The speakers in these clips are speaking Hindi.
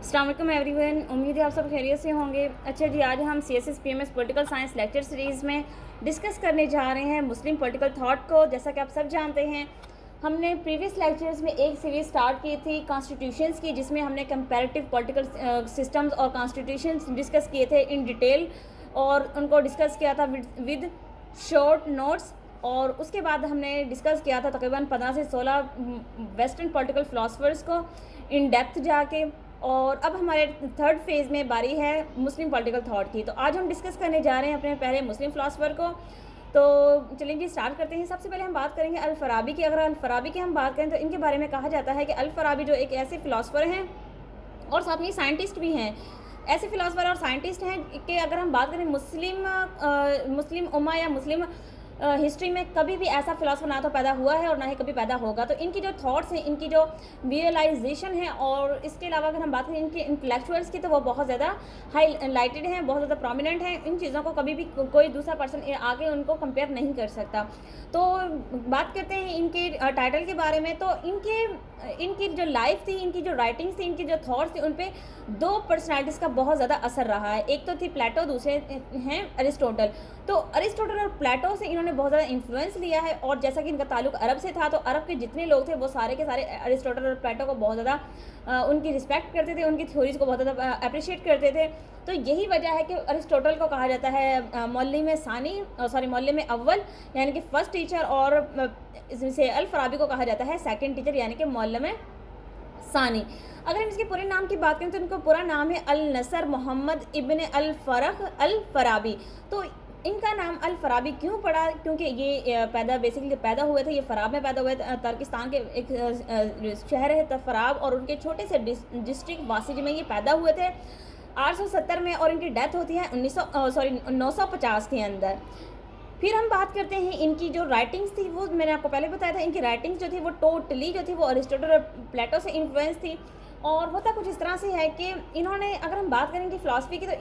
अस्सलाम वालेकुम एवरीवन, उम्मीद है आप सब खैरियत से होंगे। अच्छा जी, आज हम CSS PMS political science lecture series में डिस्कस करने जा रहे हैं मुस्लिम पॉलिटिकल थॉट को। जैसा कि आप सब जानते हैं, हमने प्रीवियस लेक्चर्स में एक सीरीज़ स्टार्ट की थी कॉन्स्टिट्यूशंस की, जिसमें हमने कंपैरेटिव पॉलिटिकल सिस्टम्स और कॉन्स्टिट्यूशंस डिस्कस किए थे इन डिटेल, और उनको डिस्कस किया था विद शॉर्ट नोट्स। और उसके बाद हमने डिस्कस किया था तकरीबन 15 से 16 वेस्टर्न पॉलिटिकल फ़िलासफ़र्स को इन डेप्थ जाके। और अब हमारे थर्ड फेज़ में बारी है मुस्लिम पॉलिटिकल थॉट की। तो आज हम डिस्कस करने जा रहे हैं अपने पहले मुस्लिम फ़िलासफ़र को। तो चलिए जी स्टार्ट करते हैं। सबसे पहले हम बात करेंगे अल-फ़राबी की। अगर अल-फ़राबी की हम बात करें तो इनके बारे में कहा जाता है कि अल-फ़राबी जो एक ऐसे फ़िलासफ़र हैं और साथ में साइंटिस्ट भी हैं। ऐसे फ़िलासफ़र और साइंटिस्ट हैं कि अगर हम बात करें मुस्लिम उम्मा या मुस्लिम हिस्ट्री में कभी भी ऐसा फ़िलासफ़र ना तो पैदा हुआ है और ना ही कभी पैदा होगा। तो इनकी जो थॉट्स हैं, इनकी जो रियलाइजेशन है, और इसके अलावा अगर हम बात करें इनके इंटेलेक्चुअल्स की, तो वो बहुत ज़्यादा हाईलाइटेड हैं, बहुत ज़्यादा प्रोमिनेंट हैं। इन चीज़ों को कभी भी कोई दूसरा पर्सन आगे उनको कंपेयर नहीं कर सकता। तो बात करते हैं इनके टाइटल के बारे में। तो इनकी जो लाइफ थी, इनकी जो राइटिंग्स थी, इनकी जो थॉट्स थी, उन पे दो पर्सनालिटीज़ का बहुत ज़्यादा असर रहा है। एक तो थी प्लेटो, दूसरे हैं अरिस्टोटल। तो अरिस्टोटल और प्लेटो से इन्होंने बहुत ज़्यादा इन्फ्लुएंस लिया है, और जैसा कि इनका ताल्लुक अरब से था, तो अरब के जितने लोग थे वो सारे के सारे अरिस्टोटल और प्लेटो को बहुत ज़्यादा उनकी रिस्पेक्ट करते थे, उनकी थ्योरीज़ को बहुत ज़्यादा अप्रिशिएट करते थे। तो यही वजह है कि अरिस्टोटल को कहा जाता है मौल्लिम अव्वल, यानी कि फर्स्ट टीचर, और इसे अल-फ़राबी को कहा जाता है सेकंड टीचर, यानी कि मौल्लिम सानी। अगर हम इसके पूरे नाम की बात करें तो इनका पूरा नाम है अल-नसर मोहम्मद इब्न अल-फ़रख अल-फ़राबी। तो इनका नाम अल-फ़राबी क्यों पड़ा? क्योंकि ये बेसिकली पैदा हुए थे, ये फ़राब में पैदा हुए थे। तुर्किस्तान के एक शहर है फ़राब, और उनके छोटे से डिस्ट्रिक्ट वासिज में ये पैदा हुए थे 870 में, और इनकी डेथ होती है 950 के अंदर। फिर हम बात करते हैं इनकी जो राइटिंग्स थी, वो मैंने आपको पहले बताया था, इनकी राइटिंग्स जो थी वो टोटली जो थी वो अरिस्टोटल और प्लेटो से इन्फ्लुएंस थी। और होता कुछ इस तरह से है कि इन्होंने, अगर हम बात करें कि फ़िलासफ़ी की, तो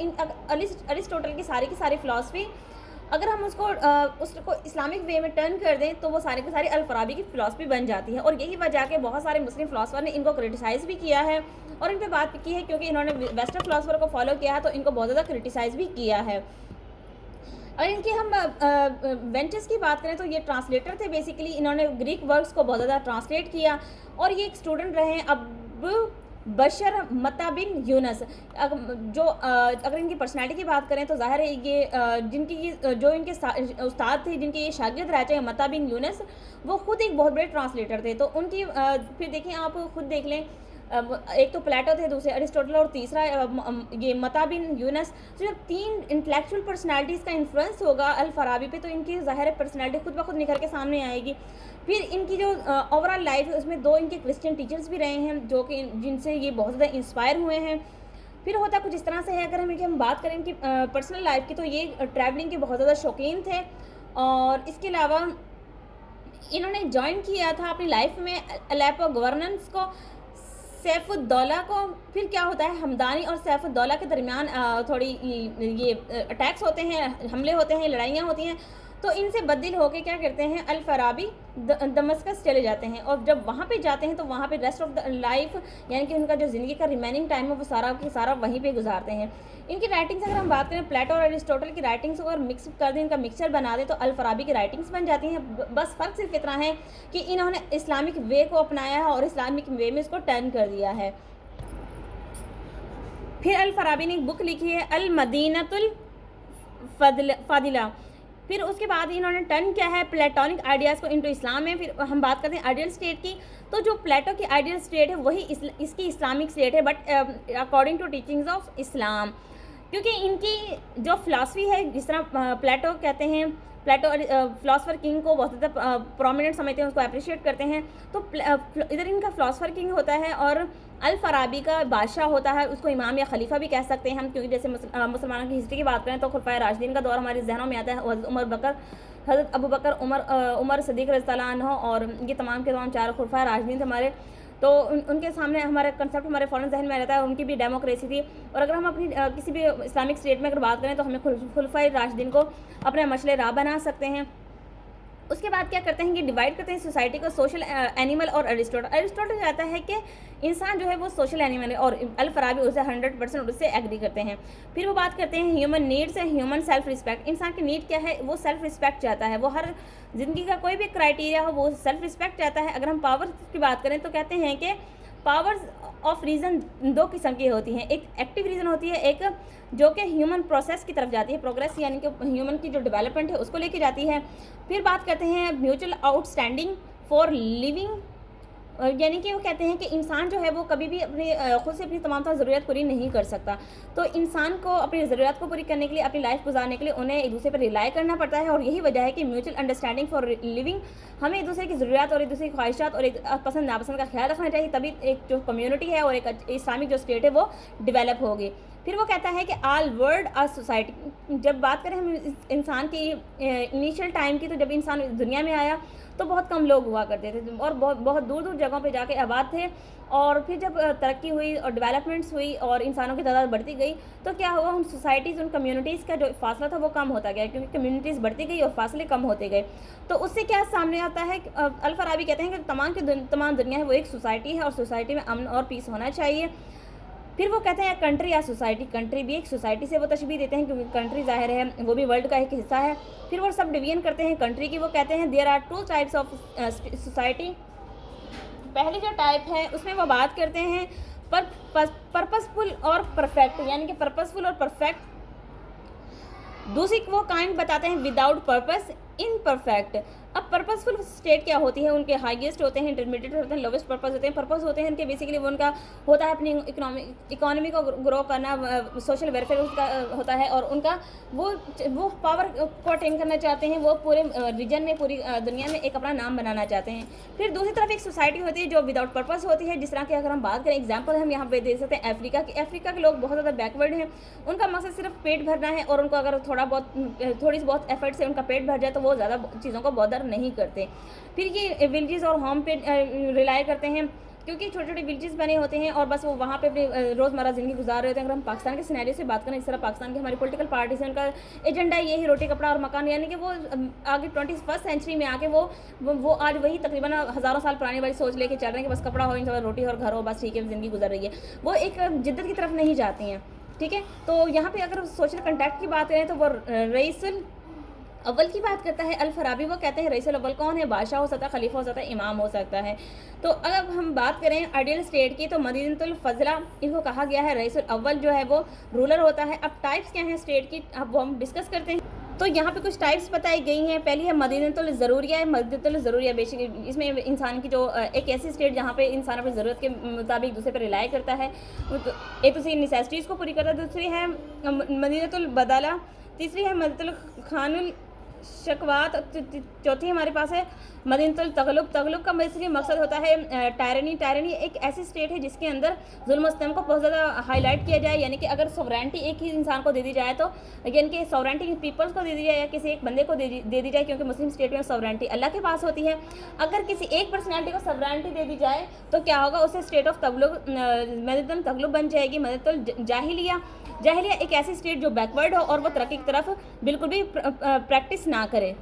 अरिस्टोटल की सारी फ़िलासफ़ी अगर हम उसको इस्लामिक वे में टर्न कर दें तो वो सारी की सारी अल-फ़राबी की फ़िलासफ़ी बन जाती है। और यही वजह के बहुत सारे मुस्लिम फ़िलासफ़र ने इनको क्रिटिसाइज़ भी किया है और इन पर बात भी की है, क्योंकि इन्होंने वेस्टर्न फ़िलासफ़र को फॉलो किया है, तो इनको बहुत ज़्यादा क्रिटिसाइज़ भी किया है। और इनके हम वेंचर्स की बात करें तो ये ट्रांसलेटर थे। बेसिकली इन्होंने ग्रीक वर्क्स को बहुत ज़्यादा ट्रांसलेट किया, और ये एक स्टूडेंट रहे हैं अबू बशर मता बिन यूनस। अगर इनकी पर्सनैलिटी की बात करें तो ज़ाहिर है जो इनके उस्ताद थे, जिनके ये शागिर्द रह चुके मता बिन यूनस, वो खुद एक बहुत बड़े ट्रांसलेटर थे। तो उनकी फिर देखें, आप खुद देख लें, एक तो प्लेटो थे, दूसरे अरिस्टोटल, और तीसरा ये मता बिन यूनस। तो जब तीन इंटेलेक्चुअल पर्सनालिटीज़ का इन्फ्लुएंस होगा अल-फ़राबी पे, तो इनकी ज़ाहिर पर्सनालिटी खुद ब खुद निखर के सामने आएगी। फिर इनकी जो ओवरऑल लाइफ है, उसमें दो इनके क्रिश्चियन टीचर्स भी रहे हैं, जो कि जिनसे ये बहुत ज़्यादा इंस्पायर हुए हैं। फिर होता कुछ इस तरह से है, अगर हम बात करें इनकी पर्सनल लाइफ की, तो ये ट्रैवलिंग के बहुत ज़्यादा शौकीन थे। और इसके अलावा इन्होंने ज्वाइन किया था अपनी लाइफ में अलेप्पो गवर्नेंस को, सैफुद्दौला को। फिर क्या होता है, हमदानी और सैफुद्दौला के दरमियान थोड़ी ये अटैक्स होते हैं, हमले होते हैं, लड़ाइयाँ होती हैं। तो इनसे बददिल होके क्या करते हैं, अल-फ़राबी दमस्कस चले जाते हैं, और जब वहाँ पे जाते हैं तो वहाँ पे रेस्ट ऑफ द लाइफ, यानी कि उनका जो ज़िंदगी का रिमेनिंग टाइम है वो सारा की सारा वहीं पे गुजारते हैं। इनकी राइटिंग्स अगर हम बात करें, प्लेटो और अरिस्टोटल की राइटिंग्स को अगर मिक्स कर दें, इनका मिक्सचर बना दें, तो अल-फ़राबी की राइटिंग्स बन जाती हैं। बस फ़र्क सिर्फ इतना है कि इन्होंने इस्लामिक वे को अपनाया है और इस्लामिक वे में इसको टर्न कर दिया है। फिर अल-फ़राबी ने एक बुक लिखी है अल-मदीनतुल फ़ादिला। फिर उसके बाद इन्होंने टर्न किया है प्लेटोनिक आइडियाज़ को इनटू इस्लाम में। फिर हम बात करते हैं आइडियल स्टेट की, तो जो प्लेटो की आइडियल स्टेट है वही इसकी इस्लामिक स्टेट है, but according to teachings of Islam. क्योंकि इनकी जो फ़िलासफ़ी है, जिस तरह प्लेटो कहते हैं, प्लेटो फ़िलासफ़र किंग को बहुत ज़्यादा प्रोमिनेंट समझते हैं, उसको अप्रिशिएट करते हैं। तो इधर इनका फ़िलासफ़र किंग होता है, और अल-फ़राबी का बादशाह होता है, उसको इमाम या खलीफा भी कह सकते हैं हम, क्योंकि जैसे मुसलमानों की हिस्ट्री की बात करें तो खुलफ़ाए राशिदीन का दौर हमारे ज़हनों में आता है। हज़रत अबू बकर, उमर सदीक़ रज़ियल्लाहु अन्हु, और ये तमाम के तमाम चार खुलफ़ाए राशिदीन थे हमारे। तो उनके सामने हमारा कंसेप्ट हमारे फ़ौरन ज़हन में रहता है, उनकी भी डेमोक्रेसी थी। और अगर हम अपनी किसी भी इस्लामिक स्टेट में अगर बात करें तो हमें खुलफ़ाए राशिदीन को अपने मशले राह बना सकते हैं। उसके बाद क्या करते हैं कि डिवाइड करते हैं सोसाइटी को सोशल, एनिमल और अरिस्टोटल। अरिस्टोटल कहता है कि इंसान जो है वो सोशल एनिमल है, और अल-फराबी उससे 100% उससे एग्री करते हैं। फिर वो बात करते हैं ह्यूमन नीड्स है, ह्यूमन सेल्फ रिस्पेक्ट। इंसान की नीड क्या है? वो सेल्फ रिस्पेक्ट चाहता है। वो हर ज़िंदगी का कोई भी क्राइटेरिया हो वो सेल्फ रिस्पेक्ट चाहता है। अगर हम पावर की बात करें तो कहते हैं कि पावर्स ऑफ रीज़न दो किस्म की होती हैं, एक एक्टिव रीज़न होती है, एक जो कि ह्यूमन प्रोसेस की तरफ जाती है, प्रोग्रेस यानी कि ह्यूमन की जो डेवलपमेंट है उसको लेके जाती है। फिर बात करते हैं म्यूचुअल आउटस्टैंडिंग फॉर लिविंग, यानी कि वो कहते हैं कि इंसान जो है वो कभी भी अपने खुद से अपनी तमाम ज़रूरत पूरी नहीं कर सकता। तो इंसान को अपनी ज़रूरत को पूरी करने के लिए, अपनी लाइफ गुजारने के लिए उन्हें एक दूसरे पर रिलाई करना पड़ता है, और यही वजह है कि म्यूचुअल अंडरस्टैंडिंग फॉर लिविंग, हमें एक दूसरे की ज़रूरत और एक दूसरे की ख्वाहिशात और एक पसंद नापसंद का ख्याल रखना चाहिए, तभी एक जो कम्युनिटी है और एक इस्लामिक जो स्टेट है वो डेवलप होगी। फिर वो कहता है कि ऑल वर्ल्ड आ सोसाइटी। जब बात करें हम इंसान की इनिशियल टाइम की, तो जब इंसान दुनिया में आया तो बहुत कम लोग हुआ करते थे और बहुत बहुत दूर दूर जगहों पे जाके आबाद थे। और फिर जब तरक्की हुई और डेवलपमेंट्स हुई और इंसानों की तादाद बढ़ती गई, तो क्या हुआ, उन सोसाइटीज़, उन कम्युनिटीज़ का जो फासला था वो कम होता गया, क्योंकि कम्युनिटीज़ बढ़ती गई और फासले कम होते गए। तो उससे क्या सामने आता है, अल-फराबी कहते हैं कि तमाम दुनिया है वो एक सोसाइटी है, और सोसाइटी में अमन और पीस होना चाहिए। फिर वो कहते हैं कंट्री या सोसाइटी, कंट्री भी एक सोसाइटी से वो तशबीह देते हैं, क्योंकि कंट्री ज़ाहिर है वो भी वर्ल्ड का एक हिस्सा है। फिर वो सब डिवीजन करते हैं कंट्री की। वो कहते हैं there are 2 types of society. पहली जो टाइप है उसमें वो बात करते हैं पर्पसफुल और परफेक्ट, यानी कि पर्पसफुल और परफेक्ट। दूसरी वो काइंड बताते हैं विदाउट पर्पस, इनपरफेक्ट। अब पर्पसफुल स्टेट क्या होती है, उनके हाईएस्ट होते हैं, इंटरमीडिएट होते हैं, लोवेस्ट पर्पस होते हैं। पर्पस होते हैं उनके बेसिकली वो उनका होता है अपनी इकोनॉमी को ग्रो करना, सोशल वेलफेयर उसका होता है, और उनका वो पावर को अटेन करना चाहते हैं, वो पूरे रीजन में, पूरी दुनिया में एक अपना नाम बनाना चाहते हैं। फिर दूसरी तरफ एक सोसाइटी होती है जो विदाउट पर्पस होती है, जिस तरह की अगर हम बात करें, एग्जाम्पल हम यहाँ पे दे सकते हैं अफ्रीका की। अफ्रीका के लोग बहुत ज़्यादा बैकवर्ड हैं, उनका मकसद सिर्फ पेट भरना है, और उनको अगर थोड़ी बहुत एफर्ट से उनका पेट भर जाए तो वो ज़्यादा चीज़ों को बॉदर नहीं करते। फिर ये विलेजेस और होम पे रिलाई करते हैं, क्योंकि छोटे छोटे विलेजेस बने होते हैं और बस वो वहाँ पे अपनी रोज़मर्रा ज़िंदगी गुजार रहे होते हैं। अगर हम पाकिस्तान के सिनेरियो से बात करें, इस तरह पाकिस्तान की हमारी पॉलिटिकल पार्टीज हैं, उनका एजेंडा यही रोटी कपड़ा और मकान, यानी कि वो आगे 21वीं सेंचुरी में आके वो आज वही तकरीबन हज़ारों साल पुरानी वाली सोच लेके चल रहे हैं कि बस कपड़ा हो, इन रोटी और घर हो, बस ठीक है, ज़िंदगी गुजर रही है। वो एक जिद्दत की तरफ नहीं जाती हैं, ठीक है। तो यहाँ पर अगर सोशल कंटैक्ट की बात करें तो वो रईसुल अव्वल की बात करता है अल-फराबी। वो कहते हैं रईसुल अव्वल कौन है? बादशाह हो सकता है, खलीफा हो सकता है, इमाम हो सकता है। तो अगर हम बात करें आइडियल स्टेट की, तो मदीनतुल फजला इनको कहा गया है। रईसुल अव्वल जो है वो रूलर होता है। अब टाइप्स क्या हैं स्टेट की, अब वो हम डिस्कस करते हैं। तो यहाँ पे कुछ टाइप्स बताई गई हैं। पहली है मदीनतुल ज़रूरिया। मदीनतुल ज़रूरिया बेसिकली इसमें इंसान की जो एक ऐसी स्टेट जहाँ पे इंसान अपनी ज़रूरत के मुताबिक दूसरे पर रिलाई करता है, एक तो उसकी नेसेसिटीज़ को पूरी करता है। दूसरी है मदीनतुल बदला। तीसरी है मदीनतुल खानुल शकवात। चौथी हमारे पास है मदीनतुल तगलुब। तगलुब का बेसिकली मकसद होता है टायरनी। टायरनी एक ऐसी स्टेट है जिसके अंदर जुल्म सितम को बहुत ज़्यादा हाईलाइट किया जाए, यानी कि अगर सॉवरेंटी एक ही इंसान को दे दी जाए, तो यानी कि सॉवरेंटी पीपल्स को दे दी जाए या किसी एक बंदे को दे दी जाए, क्योंकि मुस्लिम स्टेट में सॉवरेंटी अल्लाह के पास होती है। अगर किसी एक पर्सनैलिटी को सॉवरेंटी दे दी जाए तो क्या होगा, उसे स्टेट ऑफ तगलुब, मदीनतुल तगलुब बन जाएगी। मदीनतुल जाहिलिया। जाहिलिया एक ऐसी स्टेट जो बैकवर्ड हो और वो तरक्की की तरफ बिल्कुल भी प्रैक्टिस ना करे।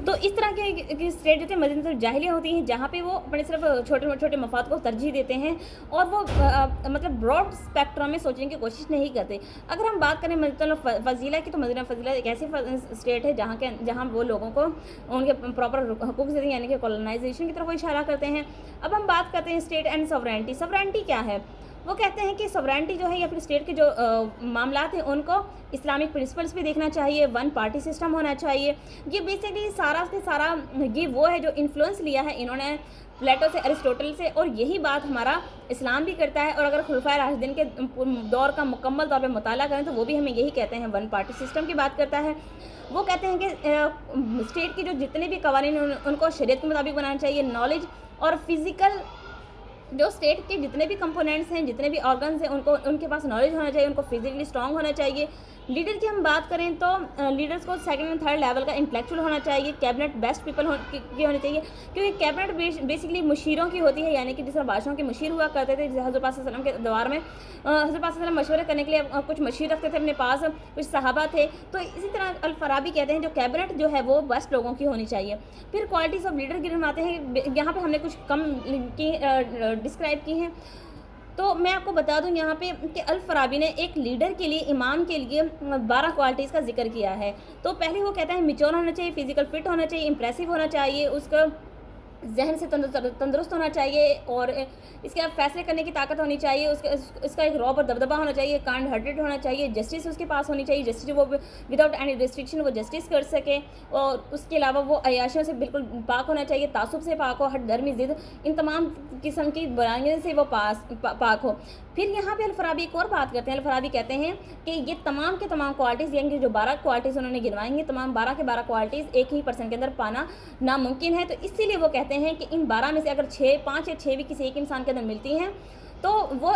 तो इस तरह के स्टेट जो थे मदीनतुल जाहिलिया होती हैं, जहाँ पे वो अपने सिर्फ छोटे छोटे मफाद को तरजीह देते हैं और वो मतलब ब्रॉड स्पेक्ट्रम में सोचने की कोशिश नहीं करते। अगर हम बात करें मदीनतुल फजीला की, तो मदीना फजीला एक ऐसी स्टेट है जहाँ वो लोगों को उनके प्रॉपर हकूक़ देते हैं, यानी कि कॉलोनाइजेशन की तरफ वो इशारा करते हैं। अब हम बात करते हैं स्टेट एंड सॉवरेंटी। सॉवरेंटी क्या है? वो कहते हैं कि सॉवरेंटी जो है या फिर स्टेट के जो मामलात हैं उनको इस्लामिक प्रिंसिपल्स भी देखना चाहिए, वन पार्टी सिस्टम होना चाहिए। ये बेसिकली सारा से सारा ये वो है जो इन्फ्लुएंस लिया है इन्होंने प्लेटो से, अरिस्टोटल से, और यही बात हमारा इस्लाम भी करता है। और अगर खुलफाए राशिदीन के दौर का मुकम्मल तौर पे मुताला करें तो वो भी हमें यही कहते हैं, वन पार्टी सिस्टम की बात करता है। वो कहते हैं कि स्टेट की जो जितने भी कवानीन उनको शरीयत के मुताबिक बनाना चाहिए। नॉलेज और फिज़िकल जो स्टेट के जितने भी कंपोनेंट्स हैं, जितने भी ऑर्गन्स हैं, उनके पास नॉलेज होना चाहिए, उनको फिजिकली स्ट्रांग होना चाहिए। लीडर की हम बात करें तो लीडर्स को सेकंड एंड थर्ड लेवल का इंटेलेक्चुअल होना चाहिए, कैबिनेट बेस्ट पीपल की होनी चाहिए, क्योंकि कैबिनेट बेसिकली मुशीरों की होती है, यानी कि जिस तरह बादशाहों के मुशीर हुआ करते थे। जैसे हज़रत पाक सल्लल्लाहु अलैहि वसल्लम के दौर में हज़रत पाक सल्लल्लाहु अलैहि वसल्लम मशवरे करने के लिए कुछ मुशीर रखते थे अपने पास, कुछ सहाबा थे। तो इसी तरह अल फराबी कहते हैं जो कैबिनेट जो है वो बेस्ट लोगों की होनी चाहिए। फिर क्वालिटीज़ ऑफ लीडर गिनवाते हैं, यहाँ पे हमने कुछ कम की डिस्क्राइब की हैं। तो मैं आपको बता दूं यहाँ पे कि अल फराबी ने एक लीडर के लिए, इमाम के लिए 12 क्वालिटीज़ का जिक्र किया है। तो पहले वो कहता है मैच्योर होना चाहिए, फिजिकल फिट होना चाहिए, इंप्रेसिव होना चाहिए, उसका जहन से तंदुरुस्त होना चाहिए, और इसके फैसले करने की ताकत होनी चाहिए, उसका एक रौब और दबदबा होना चाहिए, काइंड हार्टेड होना चाहिए, जस्टिस उसके पास होनी चाहिए, जस्टिस वो विदाउट एनी रिस्ट्रिक्शन वो जस्टिस कर सके, और उसके अलावा वो अयाशियों से बिल्कुल पाक होना चाहिए, तासुब से पाक हो, हर धर्मी ज़िद, इन तमाम किस्म की बुराइयों से वो पाक हो। फिर यहाँ पे अल फराबी एक और बात करते हैं। अल फराबी कहते हैं कि ये तमाम के तमाम क्वालिटीज़, यानी जो 12 क्वालिटीज़ उन्होंने गिनवाएंगे, तमाम 12 के 12 क्वालिटीज़ एक ही पर्सन के अंदर पाना नामुमकिन है। तो इसीलिए वो कहते हैं कि इन 12 में से अगर 5 या 6 भी किसी एक इंसान के अंदर मिलती हैं तो वो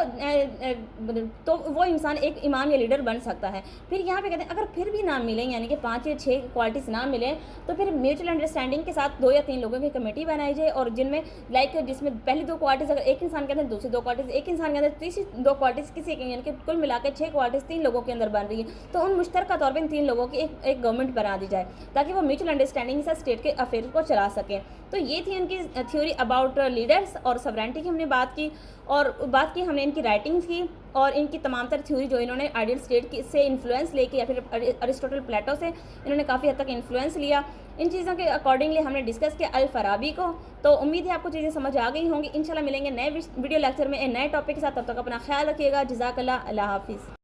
इंसान एक इमाम या लीडर बन सकता है। फिर यहाँ पे कहते हैं अगर फिर भी ना मिलें, यानी कि 5 या 6 क्वालिटीज़ ना मिलें, तो फिर म्यूचुअल अंडरस्टैंडिंग के साथ 2 या 3 लोगों की कमेटी बनाई जाए, और जिनमें जिसमें पहली 2 क्वालिटीज़ अगर एक इंसान के अंदर, दूसरी 2 क्वालिटीज़ एक इंसान के अंदर, तीसरी 2 क्वालिटीज़ किसी के, यानी कि कुल मिलाकर 6 क्वालिटीज़ 3 लोगों के अंदर बन रही है, तो उन मुश्तरका तौर पर इन 3 लोगों की एक गवर्नमेंट बना दी जाए, ताकि वो म्यूचुअल अंडरस्टैंडिंग के साथ स्टेट के अफेयर को चला सकें। तो ये थी उनकी थ्योरी अबाउट लीडर्स और सवरेंटी की हमने बात की, और बात की हमने इनकी राइटिंग्स की, और इनकी तमाम तर थ्योरी जो इन्होंने आइडियल स्टेट की से इन्फ्लुएंस लेके, या फिर अरिस्टोटल, प्लेटो से इन्होंने काफ़ी हद तक इन्फ्लुएंस लिया। इन चीज़ों के अकॉर्डिंगली हमने डिस्कस किया अल फराबी को। तो उम्मीद है आपको चीज़ें समझ आ गई होंगी। इंशाल्लाह मिलेंगे नए वीडियो लेक्चर में नए टॉपिक के साथ। तब तक अपना ख्याल रखिएगा। जज़ाकल्लाह, अल्लाह हाफिज़।